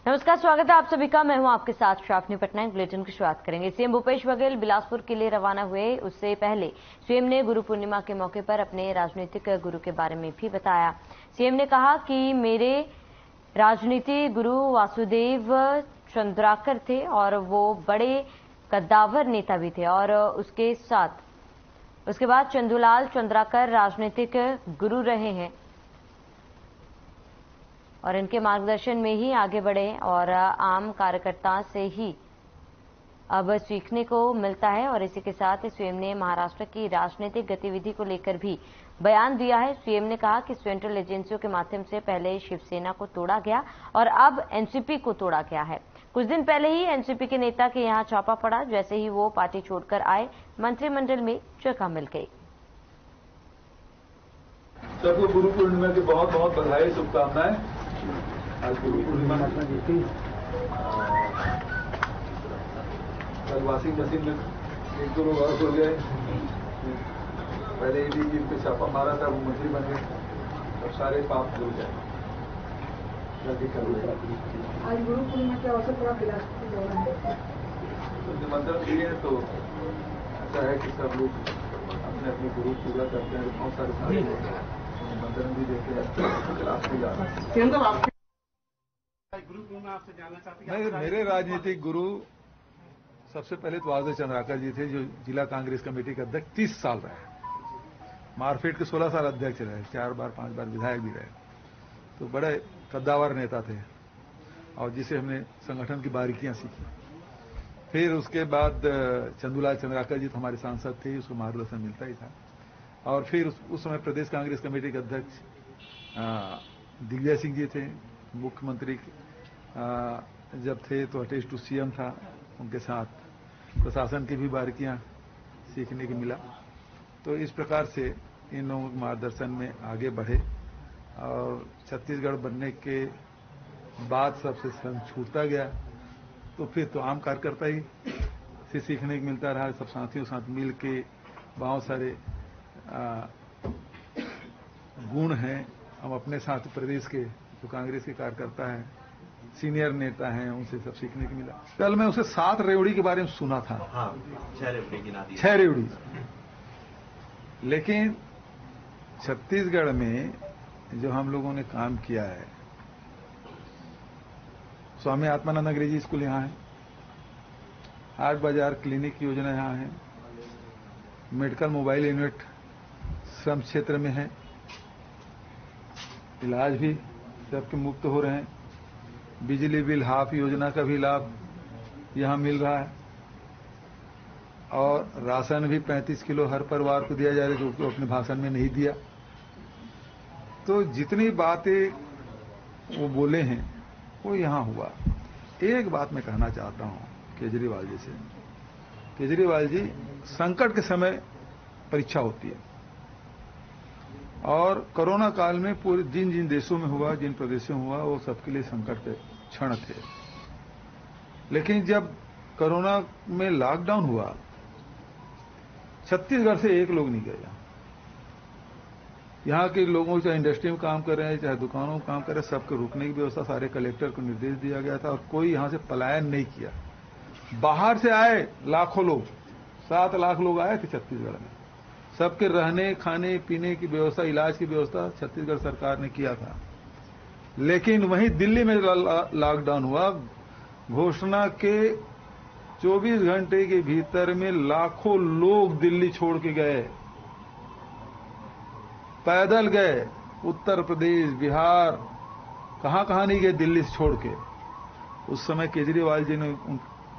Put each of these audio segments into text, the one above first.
नमस्कार, स्वागत है आप सभी का। मैं हूं आपके साथ श्रावणी पटनायक। बुलेटिन की शुरुआत करेंगे। सीएम भूपेश बघेल बिलासपुर के लिए रवाना हुए। उससे पहले सीएम ने गुरु पूर्णिमा के मौके पर अपने राजनीतिक गुरु के बारे में भी बताया। सीएम ने कहा कि मेरे राजनीति गुरु वासुदेव चंद्राकर थे और वो बड़े कद्दावर नेता भी थे, और उसके बाद चंदूलाल चंद्राकर राजनीतिक गुरु रहे हैं और इनके मार्गदर्शन में ही आगे बढ़े और आम कार्यकर्ता से ही अब सीखने को मिलता है। और इसी के साथ सीएम ने महाराष्ट्र की राजनीतिक गतिविधि को लेकर भी बयान दिया है। सीएम ने कहा कि सेंट्रल एजेंसियों के माध्यम से पहले शिवसेना को तोड़ा गया और अब एनसीपी को तोड़ा गया है। कुछ दिन पहले ही एनसीपी के नेता के यहां छापा पड़ा। जैसे ही वो पार्टी छोड़कर आए, मंत्रिमंडल में जगह मिल गई। सबको गुरु पूर्णिमा की बहुत बहुत बधाई, शुभकामनाएं। आज गुरु पूर्णिमा कल वॉशिंग मशीन में 1-2 लोग और हो गए। पहले ईडी पे छापा मारा था, वो मंत्री बन गए, अब सारे पाप धुल गए। आज गुरु पूर्णिमा के अवसर पर बिलासपुर दौरान निमंत्रण दिए हैं, तो अच्छा है कि सब लोग अपने अपने गुरु पूजा करते हैं। बहुत सारे निमंत्रण भी देते हैं, क्लास भी जाना। गुरु पूर्णिमा आपसे जानना चाहते हैं। मेरे राजनीतिक गुरु सबसे पहले तो वासुदेव चंद्राकर जी थे, जो जिला कांग्रेस कमेटी के अध्यक्ष 30 साल रहे। मारफेट के 16 साल अध्यक्ष रहे, 4 बार 5 बार विधायक भी रहे। तो बड़े कद्दावर नेता थे और जिसे हमने संगठन की बारीकियां सीखी। फिर उसके बाद चंदूलाल चंद्राकर जी तो हमारे सांसद थे, उसको मार्गदर्शन मिलता ही था। और फिर उस समय प्रदेश कांग्रेस कमेटी के अध्यक्ष दिग्विजय सिंह जी थे। मुख्यमंत्री जब थे तो अटैच टू सीएम था, उनके साथ प्रशासन की भी बारीकियां सीखने को मिला। तो इस प्रकार से इन लोगों के मार्गदर्शन में आगे बढ़े और छत्तीसगढ़ बनने के बाद सबसे संग छूटता गया। तो फिर तो आम कार्यकर्ता ही से सीखने को मिलता रहा। सब साथियों के साथ मिल के बहुत सारे गुण हैं। हम अपने साथ प्रदेश के जो कांग्रेस के कार्यकर्ता हैं, सीनियर नेता हैं, उनसे सब सीखने को मिला। कल मैं उसे 7 रेवड़ी के बारे में सुना था। हाँ, 6 रेवड़ी गिना दी। 6 रेवड़ी। लेकिन छत्तीसगढ़ में जो हम लोगों ने काम किया है, स्वामी आत्मानंद अंग्रेजी स्कूल यहाँ है, हाट बाजार क्लिनिक योजना यहाँ है, मेडिकल मोबाइल यूनिट श्रम क्षेत्र में है, इलाज भी सबके मुफ्त हो रहे हैं, बिजली बिल हाफ योजना का भी लाभ यहां मिल रहा है, और राशन भी 35 किलो हर परिवार को दिया जा रहा है, जो अपने भाषण में नहीं दिया। तो जितनी बातें वो बोले हैं वो यहां हुआ। एक बात मैं कहना चाहता हूं केजरीवाल जी से। केजरीवाल जी, संकट के समय परीक्षा होती है और कोरोना काल में पूरे जिन जिन देशों में हुआ, जिन प्रदेशों में हुआ, वो सबके लिए संकट के क्षण थे। लेकिन जब कोरोना में लॉकडाउन हुआ, छत्तीसगढ़ से एक लोग नहीं गया। यहां के लोगों, चाहे इंडस्ट्री में काम कर रहे हैं, चाहे दुकानों में काम कर रहे हैं, सबके रुकने की व्यवस्था सारे कलेक्टर को निर्देश दिया गया था और कोई यहां से पलायन नहीं किया। बाहर से आए लाखों लोग, 7 लाख लोग आए थे छत्तीसगढ़ में। सबके रहने खाने पीने की व्यवस्था, इलाज की व्यवस्था छत्तीसगढ़ सरकार ने किया था। लेकिन वहीं दिल्ली में लॉकडाउन हुआ। घोषणा के 24 घंटे के भीतर में लाखों लोग दिल्ली छोड़ के गए, पैदल गए। उत्तर प्रदेश, बिहार, कहां कहां नहीं गए दिल्ली से छोड़ के। उस समय केजरीवाल जी ने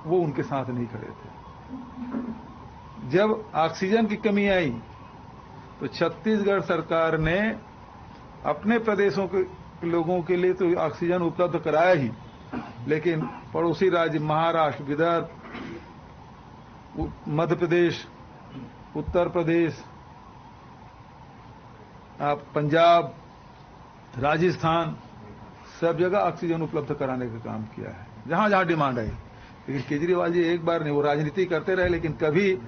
वो उनके साथ नहीं खड़े थे। जब ऑक्सीजन की कमी आई तो छत्तीसगढ़ सरकार ने अपने प्रदेशों के लोगों के लिए तो ऑक्सीजन उपलब्ध कराया ही, लेकिन पड़ोसी राज्य महाराष्ट्र, विदर्भ, मध्य प्रदेश, उत्तर प्रदेश, पंजाब, राजस्थान, सब जगह ऑक्सीजन उपलब्ध कराने का काम किया है, जहां जहां डिमांड आई। लेकिन केजरीवाल जी एक बार नहीं, वो राजनीति करते रहे, लेकिन कभी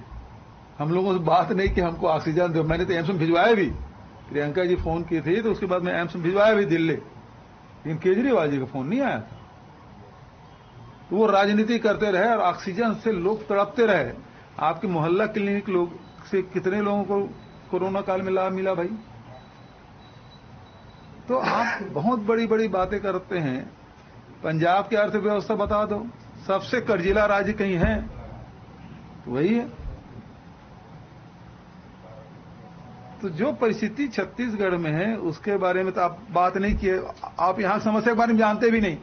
हम लोगों से बात नहीं कि हमको ऑक्सीजन दो। मैंने तो एम्स में भिजवाया भी, प्रियंका जी फोन की थी तो उसके बाद मैं एम्स में भिजवाया भी दिल्ली, लेकिन केजरीवाल जी का फोन नहीं आया था। वो राजनीति करते रहे और ऑक्सीजन से लोग तड़पते रहे। आपके मोहल्ला क्लिनिक लोग से कितने लोगों को कोरोना काल में लाभ मिला भाई? तो आप बहुत बड़ी बड़ी बातें करते हैं। पंजाब की अर्थव्यवस्था बता दो, सबसे कर्जीला राज्य कहीं है तो वही है। तो जो परिस्थिति छत्तीसगढ़ में है उसके बारे में तो आप बात नहीं किए। आप यहां समस्या के बारे में जानते भी नहीं।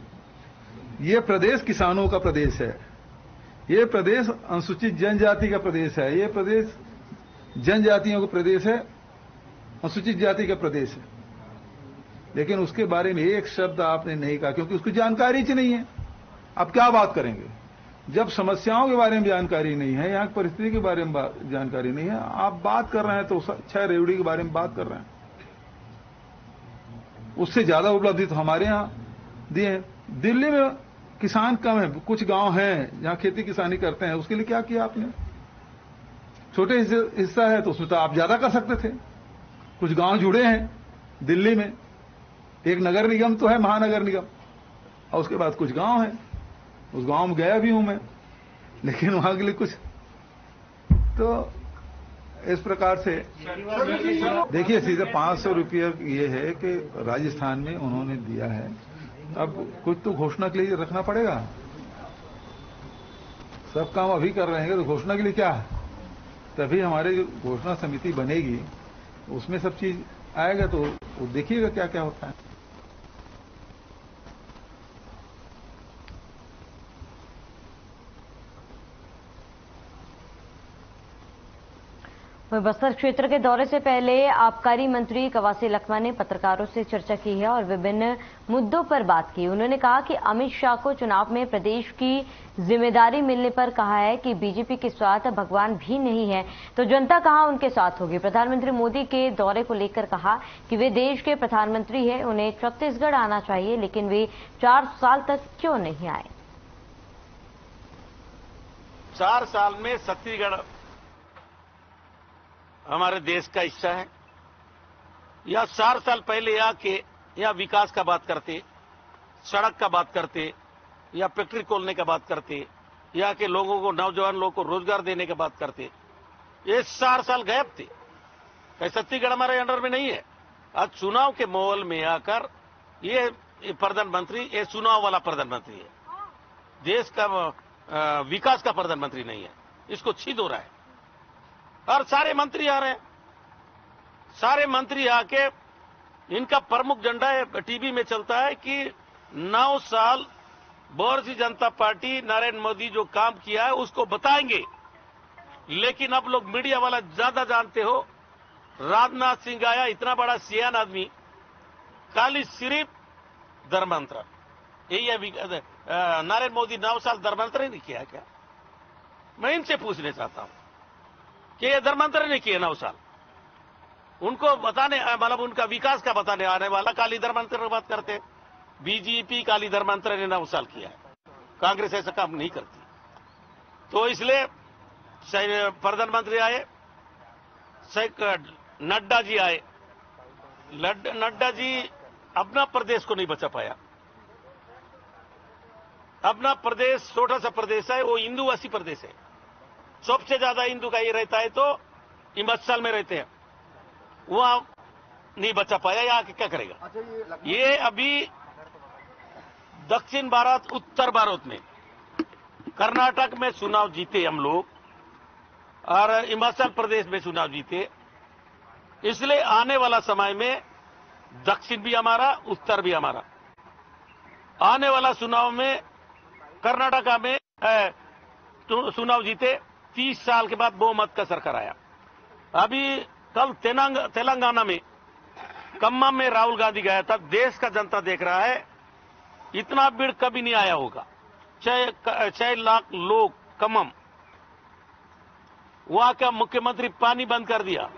ये प्रदेश किसानों का प्रदेश है, ये प्रदेश अनुसूचित जनजाति का प्रदेश है, ये प्रदेश जनजातियों का प्रदेश है, अनुसूचित जाति का प्रदेश है। लेकिन उसके बारे में एक शब्द आपने नहीं कहा, क्योंकि उसकी जानकारी ही नहीं है। आप क्या बात करेंगे जब समस्याओं के बारे में जानकारी नहीं है, यहाँ की परिस्थिति के बारे में जानकारी नहीं है? आप बात कर रहे हैं तो 6 रेवड़ी के बारे में बात कर रहे हैं। उससे ज्यादा उपलब्धि तो हमारे यहाँ दिए हैं। दिल्ली में किसान कम है, कुछ गांव हैं जहां खेती किसानी करते हैं, उसके लिए क्या किया आपने? छोटे हिस्सा है तो उसमें तो आप ज्यादा कर सकते थे। कुछ गांव जुड़े हैं दिल्ली में, एक नगर निगम तो है, महानगर निगम, और उसके बाद कुछ गांव है। उस गांव में गया भी हूं मैं, लेकिन वहां के लिए कुछ तो इस प्रकार से देखिए सीधे 500 रुपये ये है कि राजस्थान में उन्होंने दिया है। अब कुछ तो घोषणा के लिए रखना पड़ेगा। सब काम अभी कर रहे हैं तो घोषणा के लिए क्या है? तभी हमारी जो घोषणा समिति बनेगी उसमें सब चीज आएगा तो देखिएगा क्या क्या होता है। बस्तर क्षेत्र के दौरे से पहले आबकारी मंत्री कवासी लखमा ने पत्रकारों से चर्चा की है और विभिन्न मुद्दों पर बात की। उन्होंने कहा कि अमित शाह को चुनाव में प्रदेश की जिम्मेदारी मिलने पर कहा है कि बीजेपी के साथ भगवान भी नहीं है तो जनता कहां उनके साथ होगी। प्रधानमंत्री मोदी के दौरे को लेकर कहा कि वे देश के प्रधानमंत्री हैं, उन्हें छत्तीसगढ़ आना चाहिए, लेकिन वे 4 साल तक क्यों नहीं आए? 4 साल में छत्तीसगढ़ हमारे देश का हिस्सा है, या 4 साल पहले आके या विकास का बात करते, सड़क का बात करते, या फैक्ट्री खोलने का बात करते, या के लोगों को, नौजवान लोगों को रोजगार देने की बात करते। ये 4 साल गायब थे। छत्तीसगढ़ हमारे अंडर में नहीं है। आज चुनाव के माहौल में आकर ये प्रधानमंत्री, ये चुनाव वाला प्रधानमंत्री है, देश का विकास का प्रधानमंत्री नहीं है। इसको छीद हो रहा है और सारे मंत्री आ रहे हैं। सारे मंत्री आके इनका प्रमुख झंडा है, टीवी में चलता है कि 9 साल भारतीय जनता पार्टी नरेंद्र मोदी जो काम किया है उसको बताएंगे। लेकिन अब लोग मीडिया वाला ज्यादा जानते हो। राजनाथ सिंह आया, इतना बड़ा सियान आदमी, खाली सिर्फ धर्मांतरण, यही नरेंद्र मोदी 9 साल धर्मांतरण नहीं किया क्या? मैं इनसे पूछने चाहता हूं कि ये धर्मांतरण नहीं किए 9 साल। उनको बताने, मतलब उनका विकास का बताने आने वाला काली धर्मांतरण बात करते हैं। बीजेपी काली धर्मांतरण ने 9 साल किया है, कांग्रेस ऐसा काम नहीं करती। तो इसलिए प्रधानमंत्री आए, नड्डा जी आए। नड्डा जी अपना प्रदेश को नहीं बचा पाया। अपना प्रदेश छोटा सा प्रदेश है, वो हिंदूवासी प्रदेश है। सबसे ज्यादा हिंदू का ये रहता है तो हिमाचल में रहते हैं, वहां नहीं बचा पाया। यहाँ क्या करेगा? ये अभी दक्षिण भारत, उत्तर भारत में, कर्नाटक में चुनाव जीते हम लोग और हिमाचल प्रदेश में चुनाव जीते। इसलिए आने वाला समय में दक्षिण भी हमारा, उत्तर भी हमारा। आने वाला चुनाव में कर्नाटका में चुनाव जीते, 30 साल के बाद बहुमत का सरकार आया। अभी कल तेलंगाना में खम्मम में राहुल गांधी गया था। देश का जनता देख रहा है, इतना भीड़ कभी नहीं आया होगा। 6 लाख लोग खम्मम। वहां का मुख्यमंत्री पानी बंद कर दिया,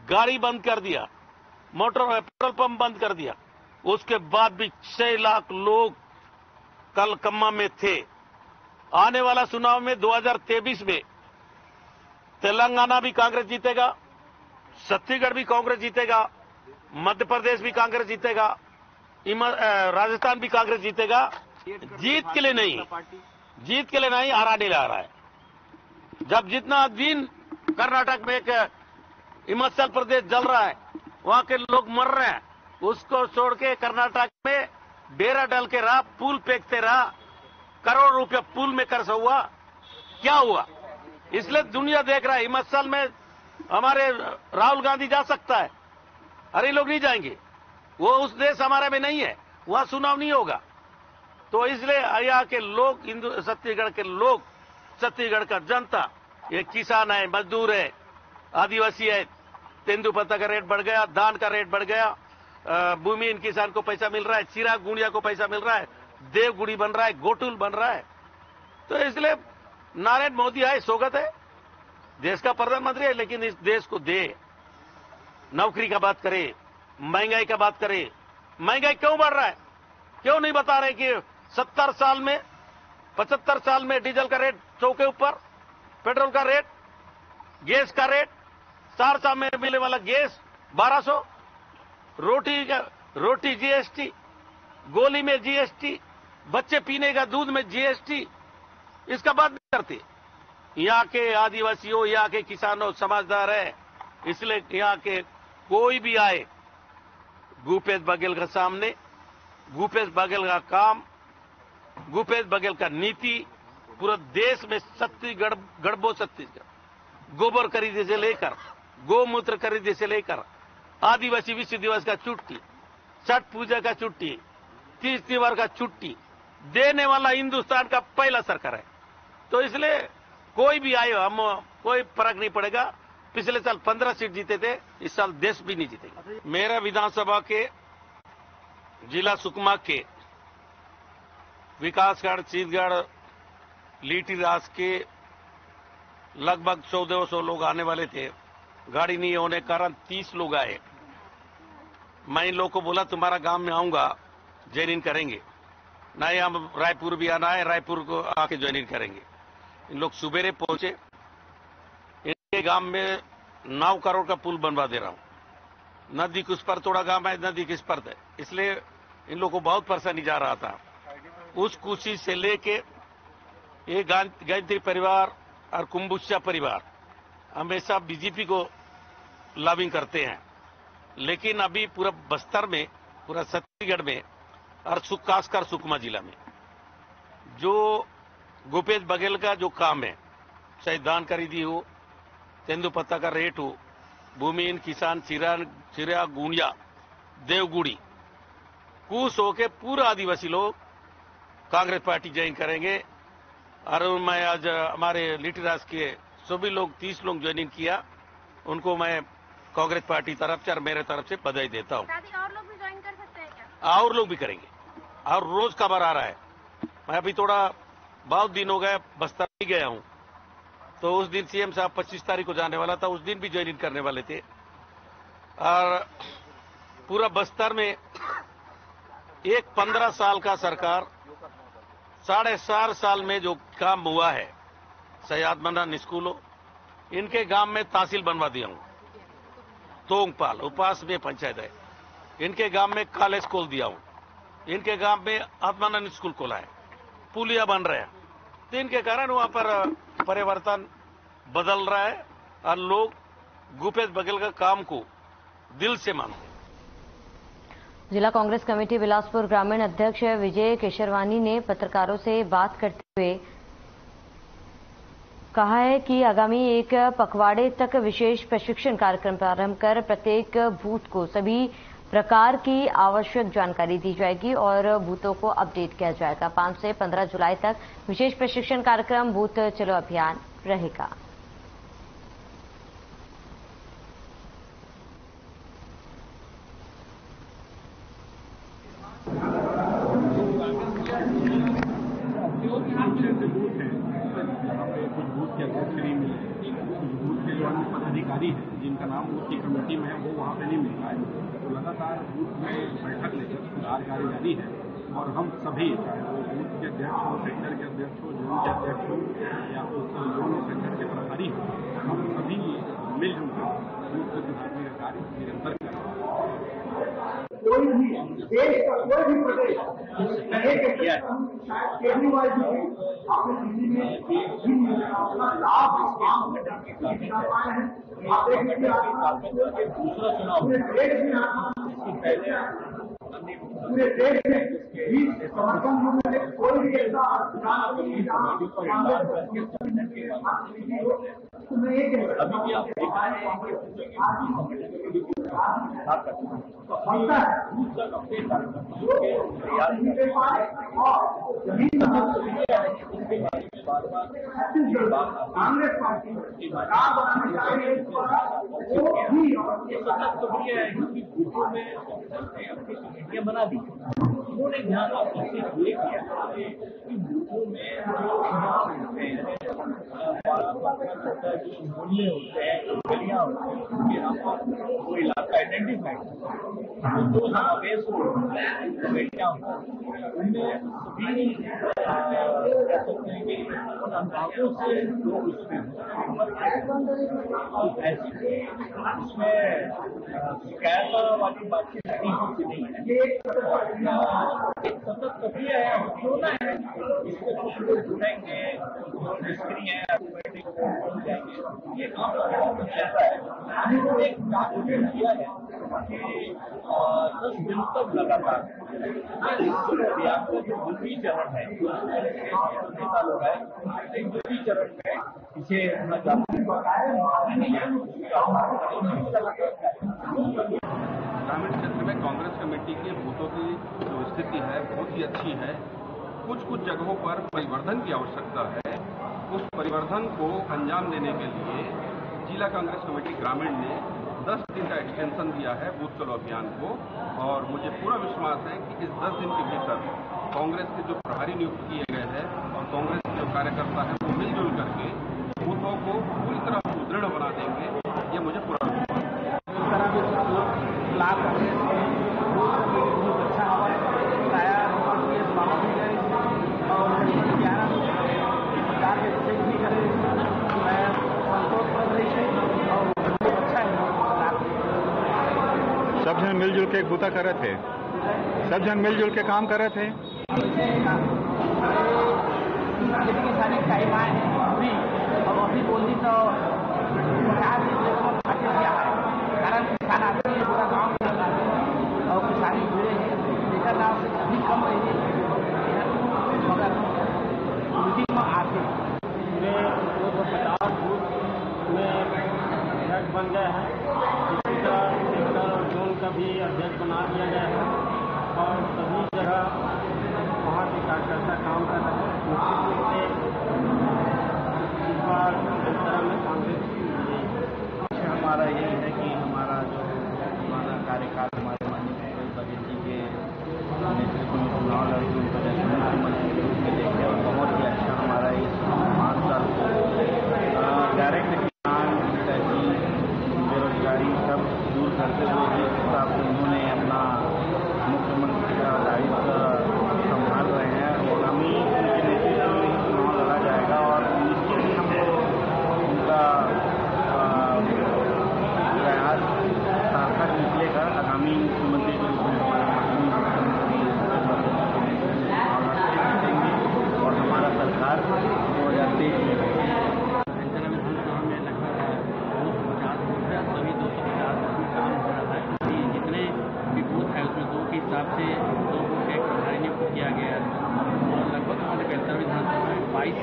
गाड़ी बंद कर दिया, पेट्रोल पंप बंद कर दिया। उसके बाद भी 6 लाख लोग कल खम्मम में थे। आने वाला चुनाव में 2023 में तेलंगाना भी कांग्रेस जीतेगा, छत्तीसगढ़ भी कांग्रेस जीतेगा, मध्य प्रदेश भी कांग्रेस जीतेगा, राजस्थान भी कांग्रेस जीतेगा। जीत के लिए नहीं, जीत के लिए नहीं, हराने ला रहा है। जब जितना दिन कर्नाटक में एक हिमाचल प्रदेश जल रहा है, वहां के लोग मर रहे हैं, उसको छोड़ के कर्नाटक में डेरा डाल के रहा, पुल फेंकते रहा, करोड़ रुपया पुल में खर्च हुआ, क्या हुआ? इसलिए दुनिया देख रहा है। हिमाचल में हमारे राहुल गांधी जा सकता है, अरे लोग नहीं जाएंगे, वो उस देश हमारे में नहीं है, वहां चुनाव नहीं होगा। तो इसलिए यहाँ के लोग, छत्तीसगढ़ के लोग, छत्तीसगढ़ का जनता, ये किसान है, मजदूर है, आदिवासी है, तेंदुपत्ता का रेट बढ़ गया, धान का रेट बढ़ गया, भूमिहीन किसान को पैसा मिल रहा है, चिराग गुड़िया को पैसा मिल रहा है, देवगुड़ी बन रहा है, गोटुल बन रहा है। तो इसलिए नरेंद्र मोदी आए, स्वागत है, देश का प्रधानमंत्री है, लेकिन इस देश को दे, नौकरी का बात करे, महंगाई का बात करे। महंगाई क्यों बढ़ रहा है? क्यों नहीं बता रहे कि 70 साल में, 75 साल में डीजल का रेट 100 के ऊपर, पेट्रोल का रेट, गैस का रेट, 4 साल में मिलने वाला गैस 1200, रोटी जीएसटी, गोली में जीएसटी, बच्चे पीने का दूध में जीएसटी, इसका बात नहीं करते। यहाँ के आदिवासियों, यहाँ के किसानों समझदार है, इसलिए यहाँ के कोई भी आए भूपेश बघेल के सामने, भूपेश बघेल का काम, भूपेश बघेल का नीति पूरे देश में छत्तीसगढ़, गढ़बो छत्तीसगढ़, गोबर खरीदे से लेकर, गोमूत्र खरीदे से लेकर, आदिवासी विश्व दिवस का छुट्टी, छठ पूजा का छुट्टी, तीज त्योहार का छुट्टी देने वाला हिंदुस्तान का पहला सरकार है। तो इसलिए कोई भी आए, हम कोई फर्क नहीं पड़ेगा। पिछले साल 15 सीट जीते थे, इस साल देश भी नहीं जीतेगा। मेरा विधानसभा के जिला सुकमा के विकासगढ़, चीतगढ़, लीटीरास के लगभग 100-200 लोग आने वाले थे। गाड़ी नहीं होने के कारण 30 लोग आए। मैं इन लोगों को बोला तुम्हारा गांव में आऊंगा, ज्वाइन इन करेंगे, नहीं हम रायपुर भी आना है, रायपुर को आके ज्वाइन इन करेंगे। इन लोग सुबेरे पहुंचे, इनके गांव में 9 करोड़ का पुल बनवा दे रहा हूं। नदी किस पर थोड़ा गांव है, नदी किस पर है, इसलिए इन लोगों को बहुत परेशानी जा रहा था। उस खुशी से लेके ये गायत्री परिवार और कुंभुष्या परिवार हमेशा बीजेपी को लॉबिंग करते हैं, लेकिन अभी पूरा बस्तर में, पूरा छत्तीसगढ़ में और खासकर सुकमा जिला में जो भूपेश बघेल का जो काम है, चाहे धान खरीदी हो, तेंदुपत्ता का रेट हो, भूमिहीन किसान, चिराग गुड़िया, देवगुड़ी, खुश होके पूरा आदिवासी लोग कांग्रेस पार्टी ज्वाइन करेंगे। और मैं आज हमारे लिटिरास के सभी लोग 30 लोग ज्वाइन इन किया, उनको मैं कांग्रेस पार्टी तरफ से और मेरे तरफ से बधाई देता हूं। और लोग भी ज्वाइन कर सकते हैं क्या? और लोग भी करेंगे, और रोज खबर आ रहा है। मैं अभी थोड़ा बहुत दिन हो गए बस्तर ही गया हूं, तो उस दिन सीएम साहब 25 तारीख को जाने वाला था, उस दिन भी ज्वाइन इन करने वाले थे। और पूरा बस्तर में एक 15 साल का सरकार 4.5 साल में जो काम हुआ है, सयाद मना स्कूलों, इनके गांव में तहसील बनवा दिया हूं। तोंगपाल उपास में पंचायत है, इनके गांव में कॉलेज खोल दिया हूं, इनके गांव में आत्मानंद स्कूल खोला है, पुलिया बन रहे हैं। तो इनके कारण वहां पर परिवर्तन बदल रहा है और लोग भूपेश बघेल का काम को दिल से मानते हैं। जिला कांग्रेस कमेटी बिलासपुर ग्रामीण अध्यक्ष विजय केशरवानी ने पत्रकारों से बात करते हुए कहा है कि आगामी 1 पखवाड़े तक विशेष प्रशिक्षण कार्यक्रम प्रारंभ कर प्रत्येक बूथ को सभी प्रकार की आवश्यक जानकारी दी जाएगी और बूथों को अपडेट किया जाएगा। 5 से 15 जुलाई तक विशेष प्रशिक्षण कार्यक्रम बूथ चलो अभियान रहेगा। पदाधिकारी है जिनका नाम उसकी कमेटी में है, वो वहाँ पे नहीं मिल रहा है। तो लगातार बूथ में बैठक लेकर सुधार कार्य जारी है और हम सभी, चाहे वो बूथ के अध्यक्ष हो, सेक्टर के अध्यक्ष हो, जोन के अध्यक्ष हो या उस जोन और सेक्टर के प्रभारी हो, हम सभी मिलजुल कर बूथ को सुधारने का कार्य निरंतर कर रहे हैं। कोई भी देश का कोई भी प्रदेश शायद केजरीवाल जी अपने दिल्ली में अपना लाभ दिखा पाए हैं। आप देखेंगे दूसरा चुनाव पूरे देश में भी समर्थन में कोई भी ऐसा अभी भी आप देख रहे हैं कांग्रेस पार्टी कमेटियां बना दी। उन्होंने ध्यान आपसे ये किया कि बूथों में जो मूल्य होते हैं, गलियां होती हैं, उनके यहाँ वो इलाका आइडेंटिफाइड तो समावेश कमेटियां उनमें सभी कह सकते हैं कि उन अंदाजों से लोग उसमें ऐसी इसमें शिकायत वाली बातचीत नहीं है। एक सतत प्रक्रिया है, होना है। इसको कुछ लोग जुड़ेंगे, जो निष्क्रिय है, ये काम चलता है। एक काम किया है कि 10 दिन तक लगातार अभियान का जो दूसरी चरण है, नेता लोग है, दूसरी चरण में इसे ग्रामीण क्षेत्र में कांग्रेस कमेटी के बूथों की जो स्थिति है बहुत ही अच्छी है। कुछ जगहों पर परिवर्धन की आवश्यकता है। उस परिवर्धन को अंजाम देने के लिए जिला कांग्रेस कमेटी ग्रामीण ने 10 दिन का एक्सटेंशन दिया है बूथ चलो अभियान को, और मुझे पूरा विश्वास है कि इस 10 दिन के भीतर कांग्रेस के जो प्रभारी नियुक्त किए गए हैं और कांग्रेस के जो कार्यकर्ता है वो मिलजुल करके बूथों को पूरी तरह सुदृढ़ बना देंगे, ये मुझे पूरा विश्वास है। सब जन मिलजुल के एक बूता कर रहे थे, सब जन मिलजुल के काम कर रहे थे। अभी बोली तो कारण किसान आदमी है, पूरा गाँव और किसानी जुड़े हैं, लेकर नाम से अभी कम रही है, मगर मीटिंग में आते पूरे 250 बूथ में अध्यक्ष बन गए हैं। इसी तरह सेक्टर और जोन का भी अध्यक्ष बना दिया गया है और सभी जगह वहाँ के कार्यकर्ता काम कर रहे हैं। निश्चित रूप से इस बार इस तरह में कांग्रेस हमारा यही है कि हमारा जो पुराना कार्यकाल हमारे माननीय बघेल जी के नेतृत्व में चुनाव लड़ी, उनका देखे और बहुत ही अच्छा हमारा इस 5 साल डायरेक्ट किसान कृषि बेरोजगारी सब दूर करते हुए जिस हिसाब से उन्होंने अपना मुख्यमंत्री का दायित्व संभाल रहे हैं, आगामी उनके नेतृत्व में ही चुनाव लड़ा जाएगा और निश्चित ही हम लोग उनका प्रयास सार्थक निकलेगा। आगामी मुख्यमंत्री के रूप में हमारा देंगे और हमारा सरकार 2023 में विधानसभा में लगभग 250 बूथ है, सभी 250 में काम हो रहा है। जितने भी बूथ है उसमें 2 के हिसाब से 2 बूथ एक प्रभारी नियुक्त किया गया है और लगभग हमारे बेलतर विधानसभा में 22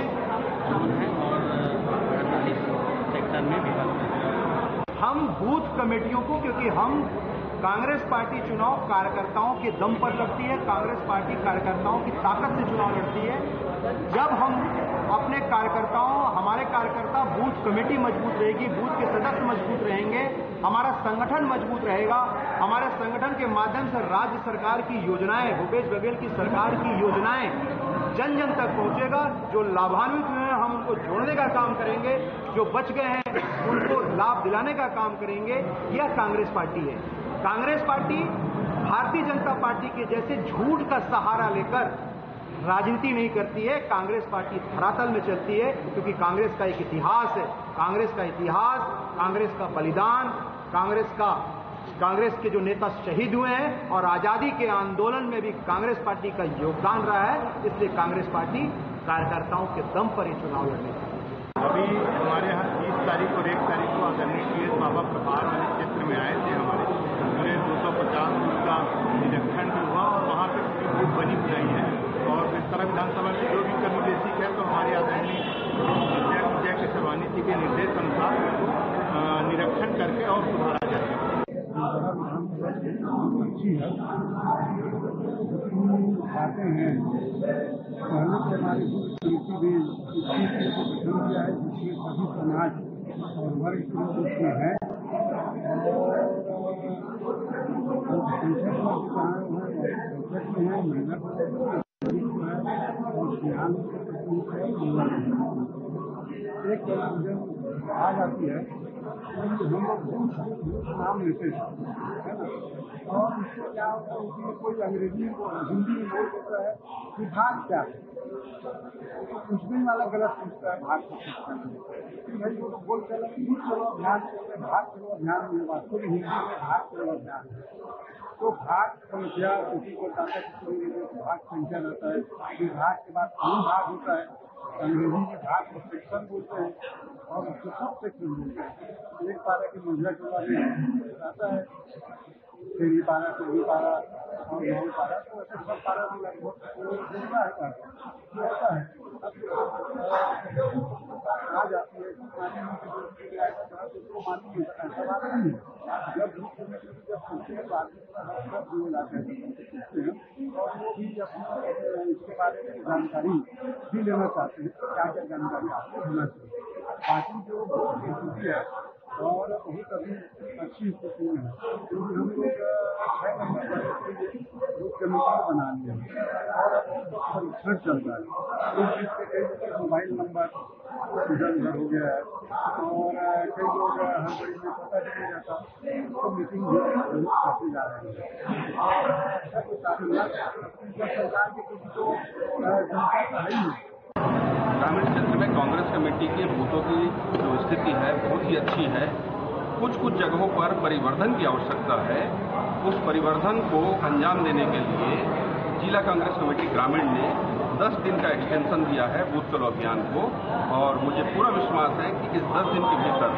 जोन है और 48 सेक्टर में विभाग है। हम बूथ कमेटियों को, क्योंकि हम कांग्रेस पार्टी चुनाव कार्यकर्ताओं के दम पर लड़ती है, कांग्रेस पार्टी कार्यकर्ताओं की ताकत से चुनाव लड़ती है। जब हम अपने कार्यकर्ताओं, हमारे कार्यकर्ता बूथ कमेटी मजबूत रहेगी, बूथ के सदस्य मजबूत रहेंगे, हमारा संगठन मजबूत रहेगा, हमारे संगठन के माध्यम से राज्य सरकार की योजनाएं, भूपेश बघेल की सरकार की योजनाएं जन जन तक पहुंचेगा। जो लाभान्वित हुए हैं हम उनको जोड़ने का काम करेंगे, जो बच गए हैं उनको लाभ दिलाने का काम करेंगे। यह कांग्रेस पार्टी है। कांग्रेस पार्टी भारतीय जनता पार्टी के जैसे झूठ का सहारा लेकर राजनीति नहीं करती है। कांग्रेस पार्टी धरातल में चलती है, क्योंकि कांग्रेस का एक इतिहास है। कांग्रेस का इतिहास, कांग्रेस का बलिदान, कांग्रेस का कांग्रेस के जो नेता शहीद हुए हैं और आजादी के आंदोलन में भी कांग्रेस पार्टी का योगदान रहा है, इसलिए कांग्रेस पार्टी कार्यकर्ताओं के दम पर ये चुनाव लड़ने की। अभी हमारे यहाँ 30 तारीख और 1 तारीख को आदरणीय टी.एस. बाबा प्रभार वाले क्षेत्र में आए थे। हमारे पूरे 250 बूथ का निरीक्षण भी हुआ और वहाँ पे पूरी बूथ बनी बनाई है और बेलतरा विधानसभा में जो भी कमी बेसिक है तो हमारी आदरणीय जय केशवानी जी के निर्देश अनुसार निरीक्षण करके और सुधारा जाएगा। आते हैं पहले से हमारी समिति भी गठन किया है जिसमें सभी समाज और वर्ग के लोग उसमें हैं और मेहनत और ध्यान एक आ जाती है हम लोग नाम लेते हैं है ना, और इससे क्या होता है कि कोई अंग्रेजी हिंदी में बोल देता है कि भाग क्या है, तो पूछने वाला गलत पूछता है भाग को पूछता है भाई वो बोल चलो चलो अभियान भाग चलो अभियान में वास्तव में हिंदी में भाग चलो अभियान तो भाग संख्या किसी को दाता किसी भाग संख्या रहता है, फिर भाग के बाद अनुभाग होता है, अंग्रेजी में भाग को सेक्शन बोलते हैं और उसको सब सेक्शन बोलते हैं। एक पारा की मंजिला टोला में आता है, तेरी पारा चौबी पारा और 9 पारा, तो ऐसे सब पारा में लगभग बोलना है ऐसा है आ जाती है उसको मालूम ऐसा बात नहीं है। जब जब पूछते हैं तो आदमी लाते हैं और वो भी इसके बारे में जानकारी भी लेना चाहते हैं, क्या क्या जानकारी आपको होना चाहिए। बाकी जो स्थिति है और बहुत अभी अच्छी स्थिति में है क्योंकि हम लोग 6 महीने पहले ग्रुप कमेटी बना लिए और परीक्षण चल रहा है। इस चीज के कई मोबाइल नंबर इधर उधर हो गया है और कई लोग हर बड़ी में पता भी नहीं रहता, तो मीटिंग भी काफी जा रहे हैं सरकार की किसी को जनता का है ही। ग्रामीण क्षेत्र में कांग्रेस कमेटी के बूथों की जो स्थिति है बहुत ही अच्छी है। कुछ जगहों पर परिवर्धन की आवश्यकता है। उस परिवर्धन को अंजाम देने के लिए जिला कांग्रेस कमेटी ग्रामीण ने 10 दिन का एक्सटेंशन दिया है बूथ चलो अभियान को और मुझे पूरा विश्वास है कि इस 10 दिन के भीतर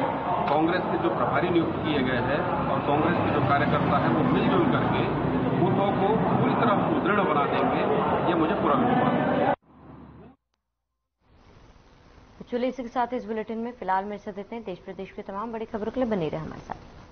कांग्रेस के जो प्रभारी नियुक्त किए गए हैं और कांग्रेस के जो कार्यकर्ता है वो मिलजुल करके बूथों को पूरी तरह सुदृढ़ बना देंगे, ये मुझे पूरा विश्वास है। चलिए इसी के साथ इस बुलेटिन में फिलहाल मेरे साथ देते हैं देश प्रदेश की तमाम बड़ी खबरों के लिए बने रहे हमारे साथ।